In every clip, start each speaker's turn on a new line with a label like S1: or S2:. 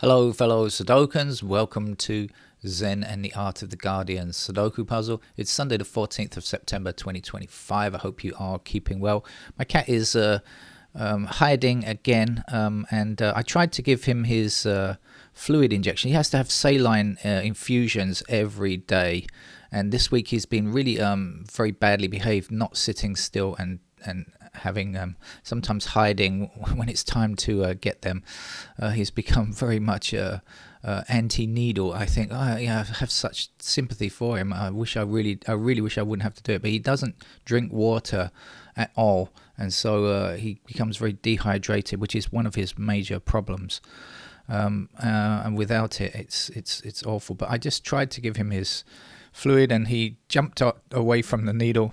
S1: Hello fellow Sudokans, welcome to Zen and the Art of the Guardian Sudoku puzzle. It's Sunday the 14th of September 2025. I hope you are keeping well. My cat is hiding again, and I tried to give him his fluid injection. He has to have saline infusions every day, and this week he's been really very badly behaved, not sitting still and having sometimes hiding when it's time to get them. He's become very much anti-needle. I think I have such sympathy for him. I really wish I wouldn't have to do it, but he doesn't drink water at all, and so he becomes very dehydrated, which is one of his major problems. And without it, it's awful. But I just tried to give him his fluid, and he jumped away from the needle.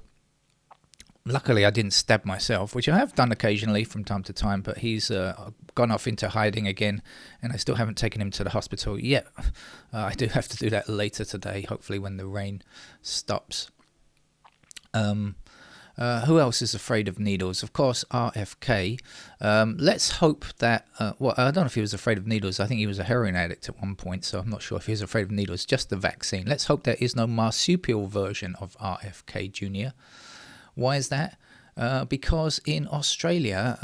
S1: Luckily, I didn't stab myself, which I have done occasionally from time to time, but he's gone off into hiding again, and I still haven't taken him to the hospital yet. I do have to do that later today, hopefully when the rain stops. Who else is afraid of needles? Of course, RFK. Let's hope that... well, I don't know if he was afraid of needles. I think he was a heroin addict at one point, so I'm not sure if he was afraid of needles. Just the vaccine. Let's hope there is no marsupial version of RFK Jr., Why is that? Because in Australia,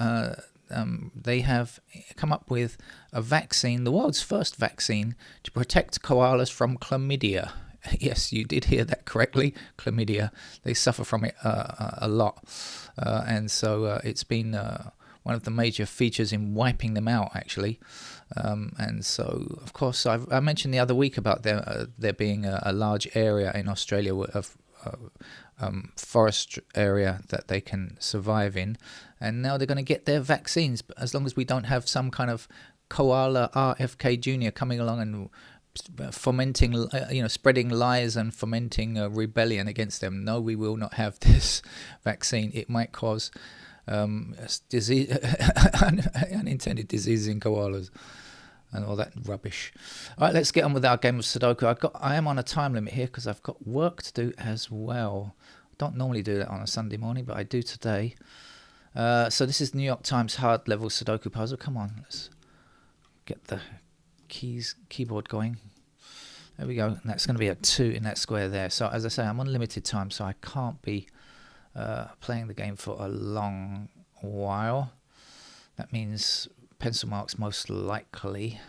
S1: they have come up with a vaccine, the world's first vaccine, to protect koalas from chlamydia. Yes, you did hear that correctly, chlamydia. They suffer from it a lot. And so it's been one of the major features in wiping them out, actually. And so, of course, I mentioned the other week about there being a large area in Australia of forest area that they can survive in, and now they're going to get their vaccines. But as long as we don't have some kind of koala RFK Jr. coming along and fomenting, spreading lies and fomenting rebellion against them, no, we will not have this vaccine. It might cause disease, unintended diseases in koalas and all that rubbish. All right, let's get on with our game of Sudoku. I am on a time limit here because I've got work to do as well. I don't normally do that on a Sunday morning, but I do today. So this is New York Times hard level Sudoku puzzle. Come on, let's get the keyboard going. There we go. And that's going to be a 2 in that square there. So as I say, I'm on limited time, so I can't be playing the game for a long while. That means pencil marks most likely.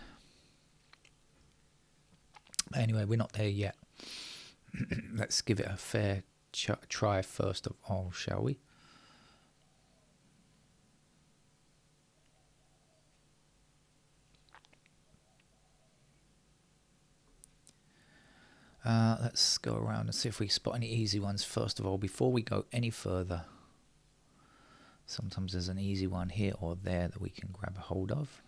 S1: Anyway, we're not there yet. Let's give it a fair try first of all, shall we? Let's go around and see if we spot any easy ones first of all before we go any further. Sometimes there's an easy one here or there that we can grab a hold of.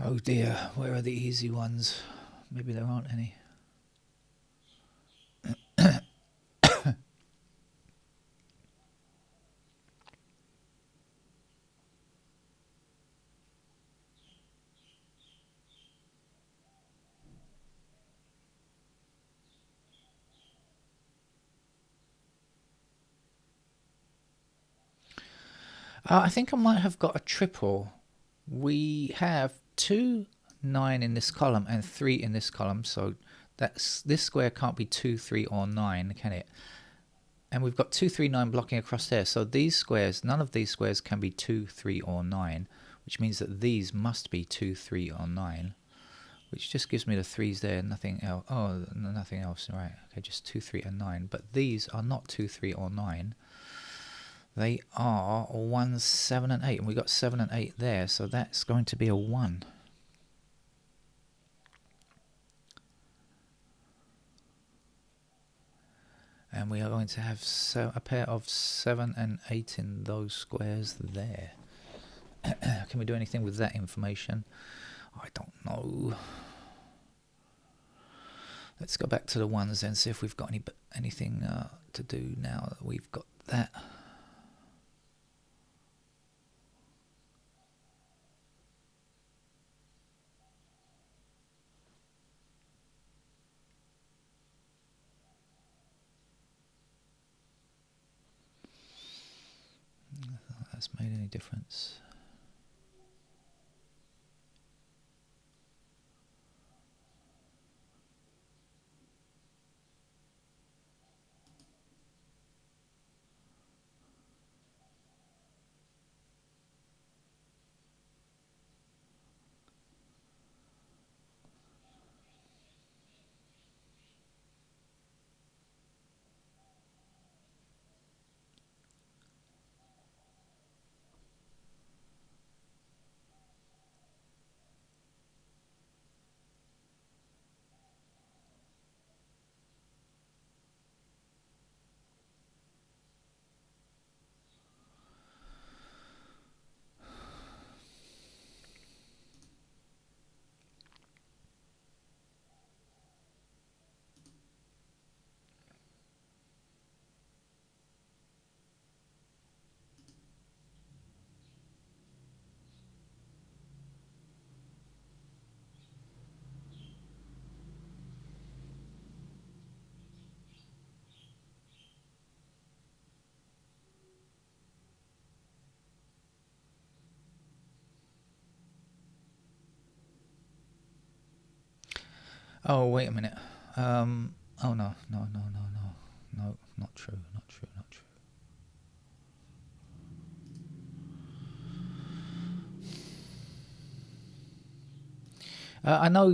S1: Oh dear, where are the easy ones? Maybe there aren't any. I think I might have got a triple. We have 2, 9 in this column and 3 in this column, so this square can't be 2, 3 or 9, can it? And we've got 2, 3, 9 blocking across there, so these squares, none of these squares can be 2, 3 or 9. which means that these must be 2, 3, or 9, which just gives me the 3's there, nothing else. Oh, nothing else, right? Okay, just 2, 3, and 9. But these are not 2, 3, or 9. They are 1, 7, and 8, and we got 7 and 8 there, so that's going to be a 1. And we are going to have a pair of 7 and 8 in those squares there. Can we do anything with that information? I don't know. Let's go back to the ones and see if we've got anything to do now that we've got that. I don't think that's made any difference. Oh, wait a minute. Oh, no, not true, not true, not true. I know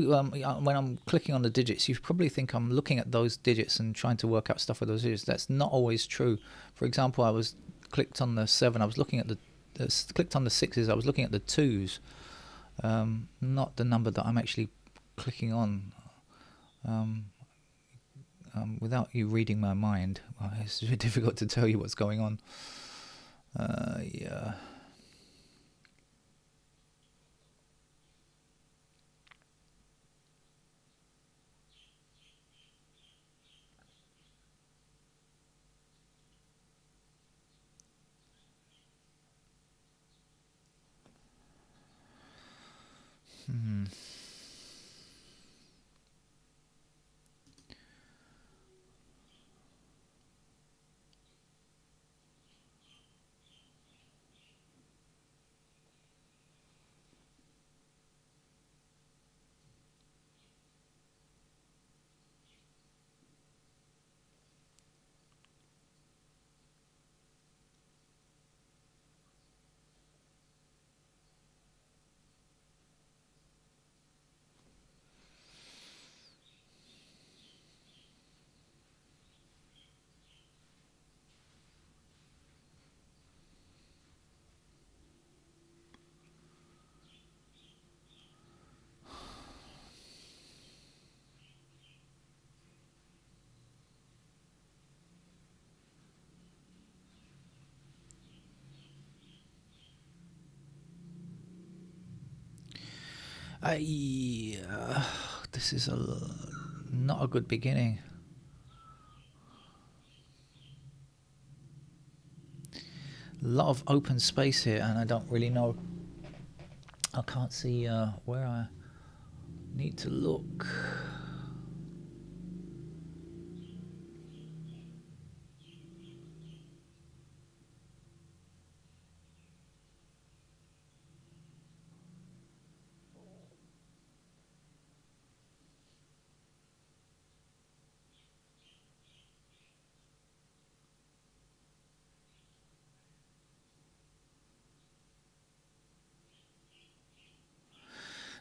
S1: when I'm clicking on the digits, you probably think I'm looking at those digits and trying to work out stuff with those digits. That's not always true. For example, I was clicked on the 7. I was looking at clicked on the 6s. I was looking at the 2s, not the number that I'm actually clicking on. Without you reading my mind, it's very difficult to tell you what's going on. Yeah. This is not a good beginning. A lot of open space here, and I don't really know. I can't see where I need to look.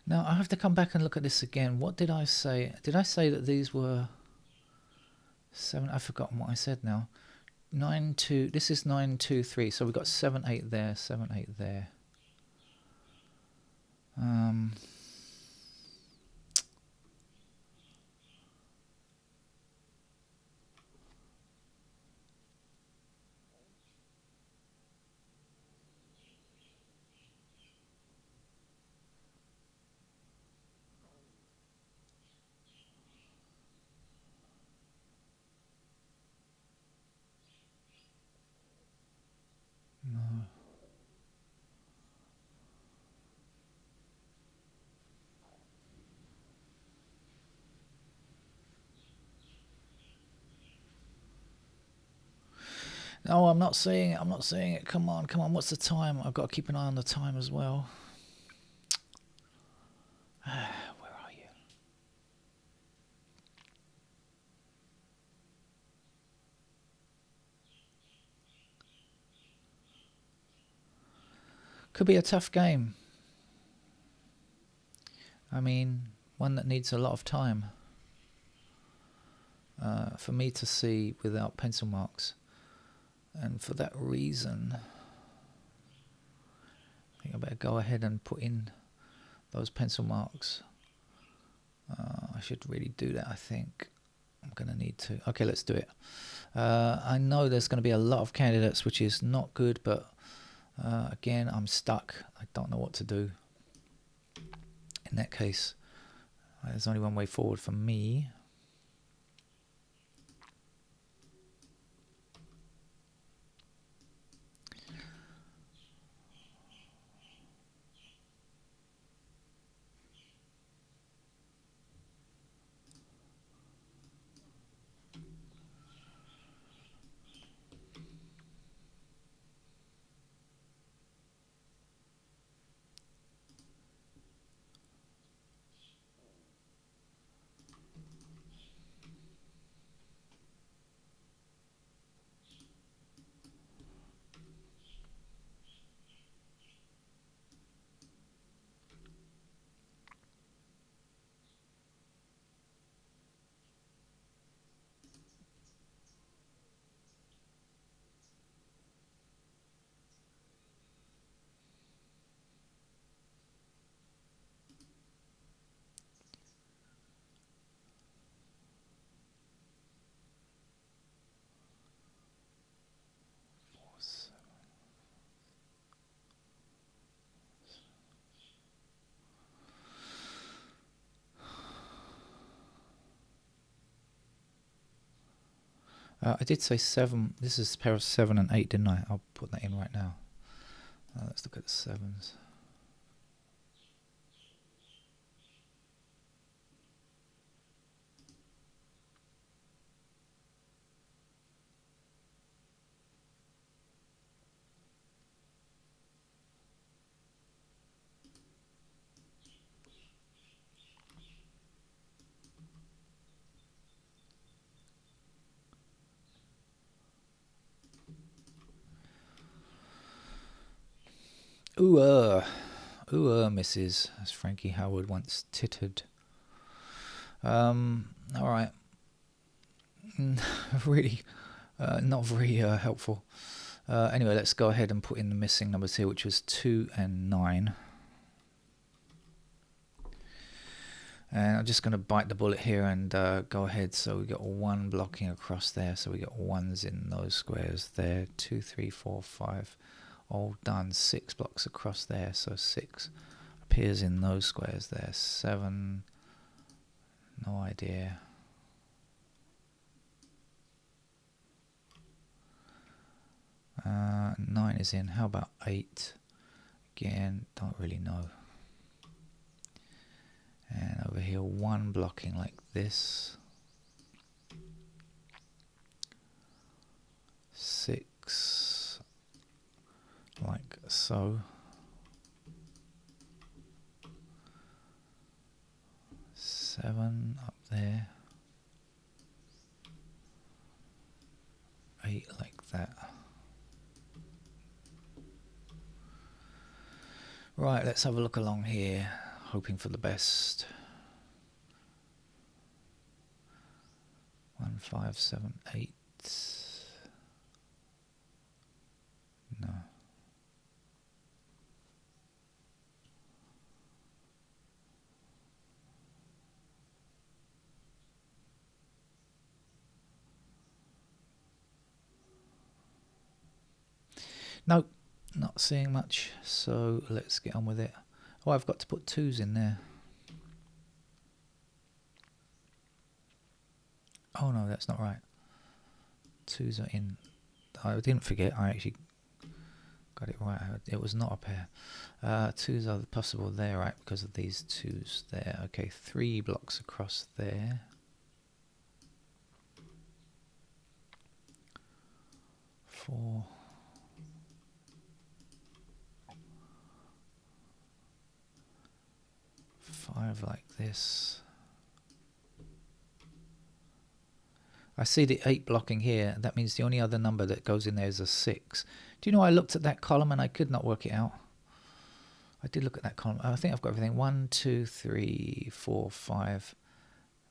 S1: Now I have to come back and look at this again. What did I say? Did I say that these were 7? I've forgotten what I said now. 9 2. This is 9 2 3. So we've got 7 8 there, 7 8 there. No, I'm not seeing it. I'm not seeing it. Come on, come on. What's the time? I've got to keep an eye on the time as well. Where are you? Could be a tough game. I mean, one that needs a lot of time for me to see without pencil marks. And for that reason, I think I better go ahead and put in those pencil marks. I should really do that, I think. I'm going to need to. Okay, let's do it. I know there's going to be a lot of candidates, which is not good, but again, I'm stuck. I don't know what to do. In that case, there's only one way forward for me. I did say 7. This is a pair of 7 and 8, didn't I? I'll put that in right now. Let's look at the 7s. Ooh, misses, as Frankie Howard once tittered. Alright. Really, not very helpful. Anyway, let's go ahead and put in the missing numbers here, which was 2 and 9. And I'm just going to bite the bullet here and go ahead. So we got 1 blocking across there. So we got 1s in those squares there. 2, 3, 4, 5. All done. 6 blocks across there. So 6 appears in those squares there. 7. No idea. Uh, 9 is in. How about 8? Again, don't really know. And over here, 1 blocking like this. 6 like so. 7 up there. 8 like that. Right, let's have a look along here. hoping for the best. 1, 5, 7, 8. No. Nope, not seeing much, so let's get on with it. Oh, I've got to put 2s in there. Oh no, that's not right. 2s are in. I didn't forget, I actually got it right. It was not a pair. 2s are possible there, right, because of these 2s there. Okay, 3 blocks across there. 4. 5 like this. I see the 8 blocking here. That means the only other number that goes in there is a 6. Do you know I looked at that column and I could not work it out? I did look at that column. I think I've got everything. 1, 2, 3, 4, 5.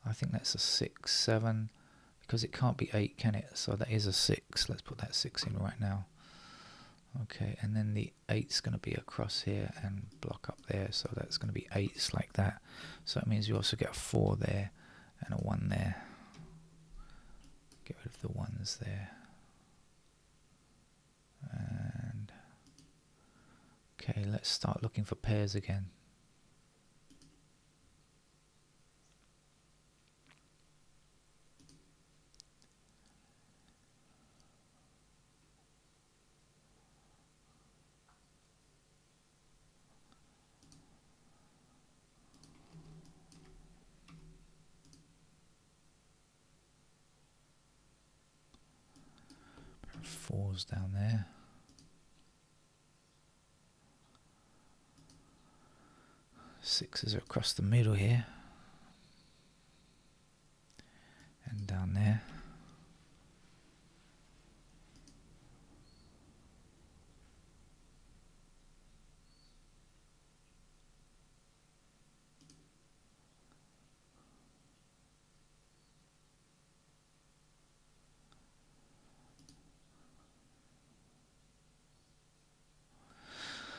S1: I think that's a 6, 7. Because it can't be 8, can it? So that is a 6. Let's put that 6 in right now. Okay, and then the 8's going to be across here and block up there. So that's going to be 8s like that. So it means you also get a 4 there and a 1 there. Get rid of the 1s there. And okay, let's start looking for pairs again. Fours down there. Sixes are across the middle here. And down there.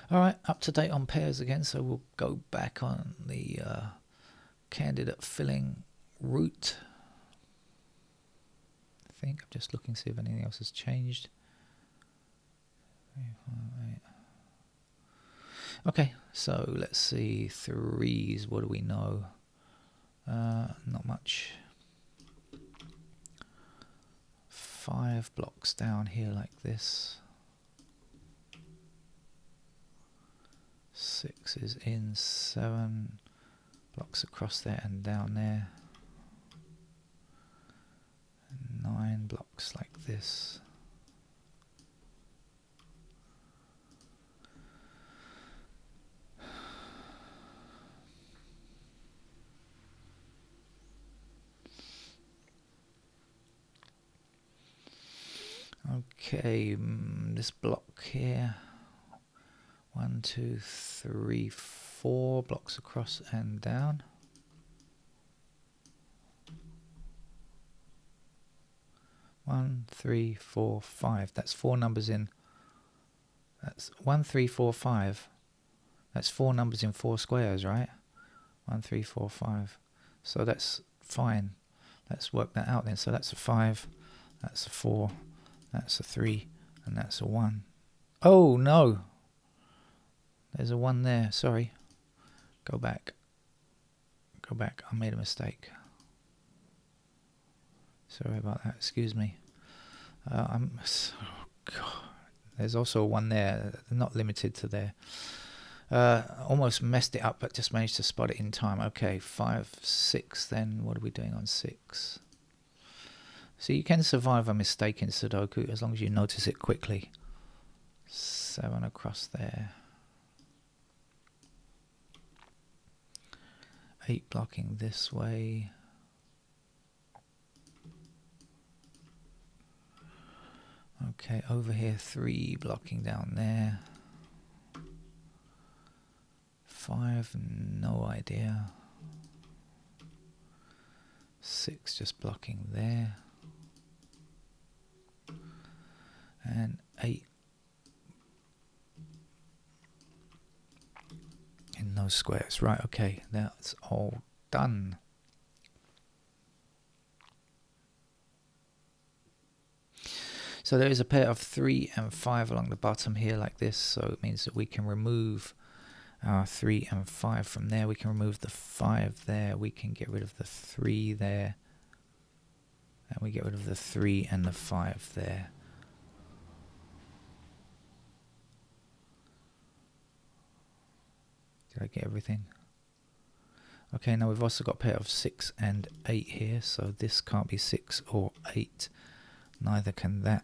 S1: Alright, up to date on pairs again, so we'll go back on the candidate filling route. I think I'm just looking to see if anything else has changed. 3, 4, 8. Okay, so let's see, 3s, what do we know? Not much. 5 blocks down here like this. 6 is in, 7 blocks across there and down there. 9 blocks like this. Okay, this block here. 1, 2, 3, 4 blocks across and down. 1, 3, 4, 5. That's 4 numbers in. That's 1, 3, 4, 5. That's 4 numbers in 4 squares, right? 1, 3, 4, 5. So that's fine. Let's work that out then. So that's a 5. That's a 4. That's a 3. And that's a 1. Oh, no. There's a 1 there. Sorry. Go back. Go back. I made a mistake. Sorry about that. Excuse me. Oh God. There's also a 1 there. Not limited to there. Almost messed it up, but just managed to spot it in time. Okay, 5, 6 then. What are we doing on 6? So you can survive a mistake in Sudoku as long as you notice it quickly. 7 across there. 8 blocking this way. Okay, over here 3 blocking down there. 5, no idea. 6 just blocking there. And 8 in those squares. Right, okay, that's all done. So there is a pair of 3 and 5 along the bottom here like this, so it means that we can remove our 3 and 5 from there. We can remove the 5 there, we can get rid of the 3 there, and we get rid of the 3 and the 5 there. Did I get everything? Okay, now we've also got a pair of 6 and 8 here, so this can't be 6 or 8. Neither can that.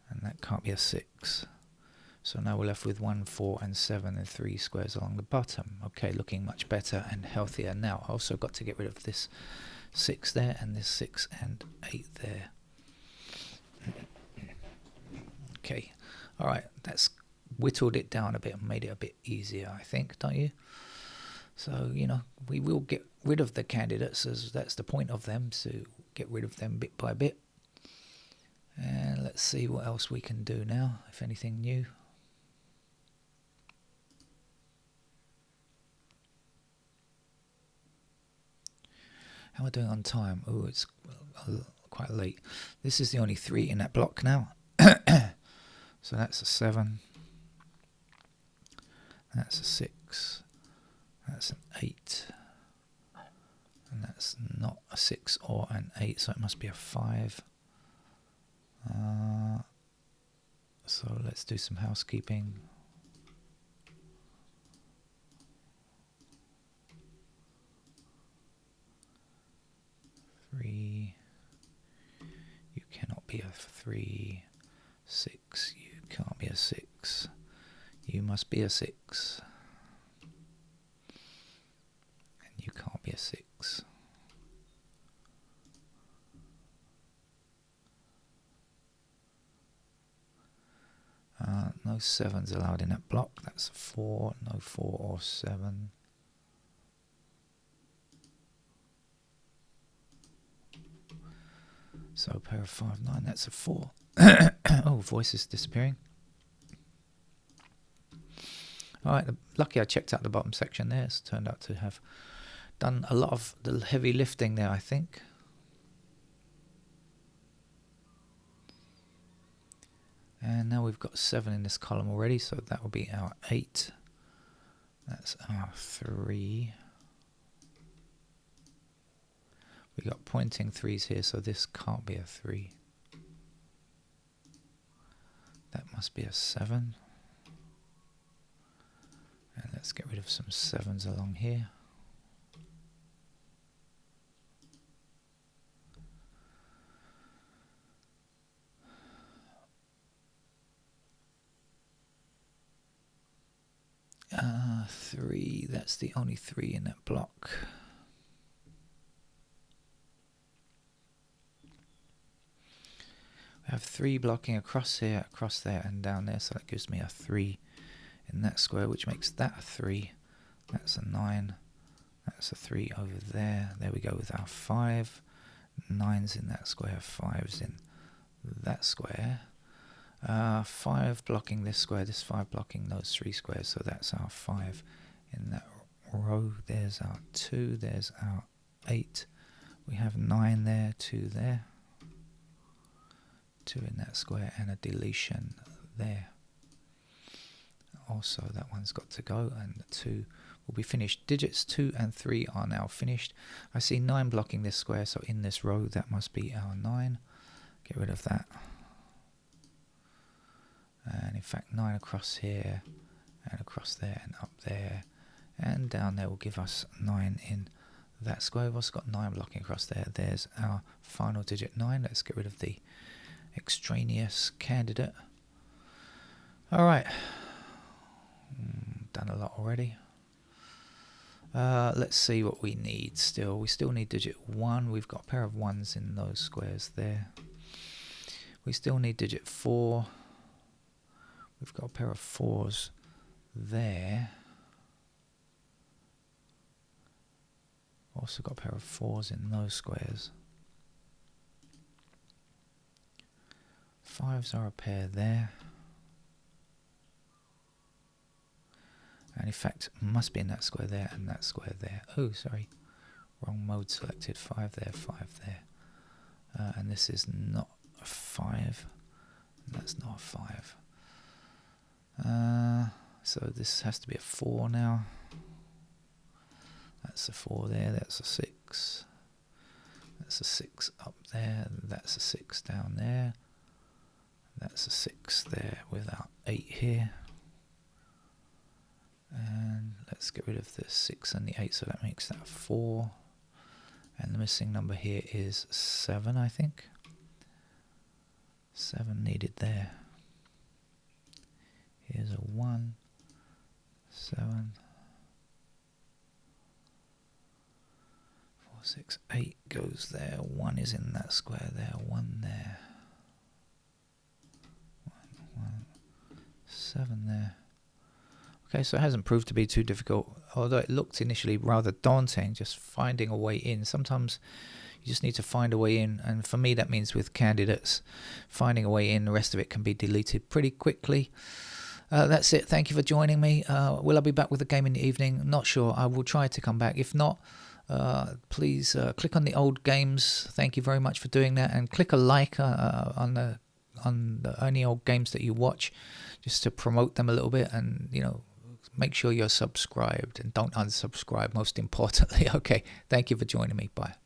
S1: And that can't be a 6. So now we're left with 1, 4 and 7 and 3 squares along the bottom. Okay, looking much better and healthier. Now I also got to get rid of this 6 there and this 6 and 8 there. Okay, alright, that's whittled it down a bit and made it a bit easier, I think, don't you? So, you know, we will get rid of the candidates, as that's the point of them, so get rid of them bit by bit. And let's see what else we can do now, if anything new. How am I doing on time? Oh, it's quite late. This is the only 3 in that block now. So that's a 7. That's a 6. That's an 8. And that's not a 6 or an 8, so it must be a 5. So let's do some housekeeping. Three. You cannot be a 3. 6. You can't be a 6. You must be a 6. And you can't be a 6. No 7s allowed in that block. That's a 4. No 4 or 7. So pair of 5, 9. That's a 4. Oh, voice is disappearing. Alright, lucky I checked out the bottom section there. It's turned out to have done a lot of the heavy lifting there, I think. And now we've got 7 in this column already, so that will be our 8. That's our 3. We got pointing 3s here, so this can't be a 3. That must be a 7. And let's get rid of some 7s along here. Three, that's the only 3 in that block. We have 3 blocking across here, across there and down there, so that gives me a 3 in that square, which makes that a 3. That's a 9. That's a 3 over there. There we go with our 5. 9's in that square, 5's in that square. 5 blocking this square, this 5 blocking those 3 squares, so that's our 5 in that row. There's our 2, there's our 8. We have 9 there, 2 there. 2 in that square and a deletion there. Also that one's got to go and the 2 will be finished. Digits 2 and 3 are now finished. I see 9 blocking this square, so in this row that must be our 9. Get rid of that. And in fact 9 across here and across there and up there and down there will give us 9 in that square. We've also got 9 blocking across there. There's our final digit 9. Let's get rid of the extraneous candidate. Alright, done a lot already. Let's see what we need still. We still need digit 1. We've got a pair of 1s in those squares there. We still need digit 4. We've got a pair of 4s there. Also got a pair of 4s in those squares. 5s are a pair there. And in fact, must be in that square there and that square there. Oh, sorry. Wrong mode selected. 5 there, 5 there. And this is not a 5. And that's not a 5. So this has to be a 4 now. That's a 4 there, that's a 6. That's a 6 up there, that's a 6 down there. That's a 6 there without 8 here. And let's get rid of the 6 and the 8, so that makes that 4. And the missing number here is 7, I think. 7 needed there. Here's a 1, 7, 4, 6, 8 goes there. 1 is in that square there, 1 there. 1, 7 there. Okay, so it hasn't proved to be too difficult, although it looked initially rather daunting, just finding a way in. Sometimes you just need to find a way in, and for me that means with candidates, finding a way in, the rest of it can be deleted pretty quickly. That's it. Thank you for joining me. Will I be back with a game in the evening? Not sure. I will try to come back. If not, please click on the old games. Thank you very much for doing that, and click a like on the any old games that you watch, just to promote them a little bit, and make sure you're subscribed and don't unsubscribe, most importantly. Okay, thank you for joining me. Bye.